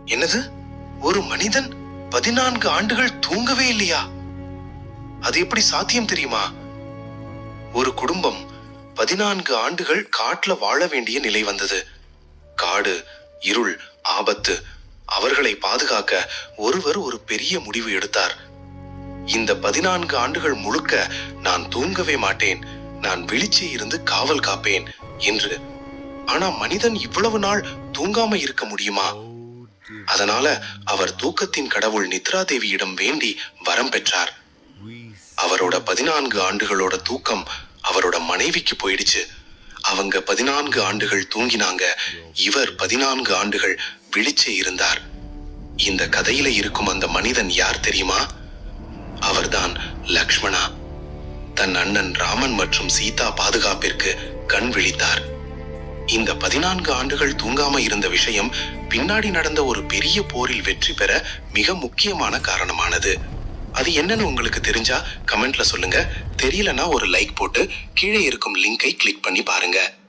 என்னது, ஒரு மனிதன் 14 ஆண்டுகள் தூங்கவே இல்லையா? அது எப்படி சாத்தியம் தெரியுமா? ஒரு குடும்பம் 14 ஆண்டுகள் காட்டுல வாழ வேண்டிய நிலை வந்தது. காடு, இருள், ஆபத்து. அவர்களை பாதுகாக்க ஒருவர் ஒரு பெரிய முடிவு எடுத்தார். இந்த 14 ஆண்டுகள் முழுக்க நான் தூங்கவே மாட்டேன், நான் விழிச்சே இருந்து காவல் காப்பேன் என்று. ஆனா மனிதன் இவ்வளவு நாள் தூங்காம இருக்க முடியுமா? அதனால அவர் தூக்கத்தின் கடவுள் நித்ரா தேவியிடம் வேண்டி வரம் பெற்றார். அவரோட 14 ஆண்டுகளோட தூக்கம் அவரோட மனைவிக்கு போயிடுச்சு. அவங்க 14 ஆண்டுகள் தூங்கினாங்க. இவர் 14 ஆண்டுகள் விழிச்சே இருந்தார். இந்த கதையில இருக்கும் அந்த மனிதன் யார் தெரியுமா? அவர்தான் லக்ஷ்மணா. தன் அண்ணன் ராமன் மற்றும் சீதா பாதுகாப்பிற்கு கண் விழித்தார். இந்த 14 ஆண்டுகள் தூங்காம இருந்த விஷயம் பின்னாடி நடந்த ஒரு பெரிய போரில் வெற்றி பெற மிக முக்கியமான காரணமானது. அது என்னன்னு உங்களுக்கு தெரிஞ்சா கமெண்ட்ல சொல்லுங்க. தெரியலனா ஒரு லைக் போட்டு கீழே இருக்கும் லிங்கை கிளிக் பண்ணி பாருங்க.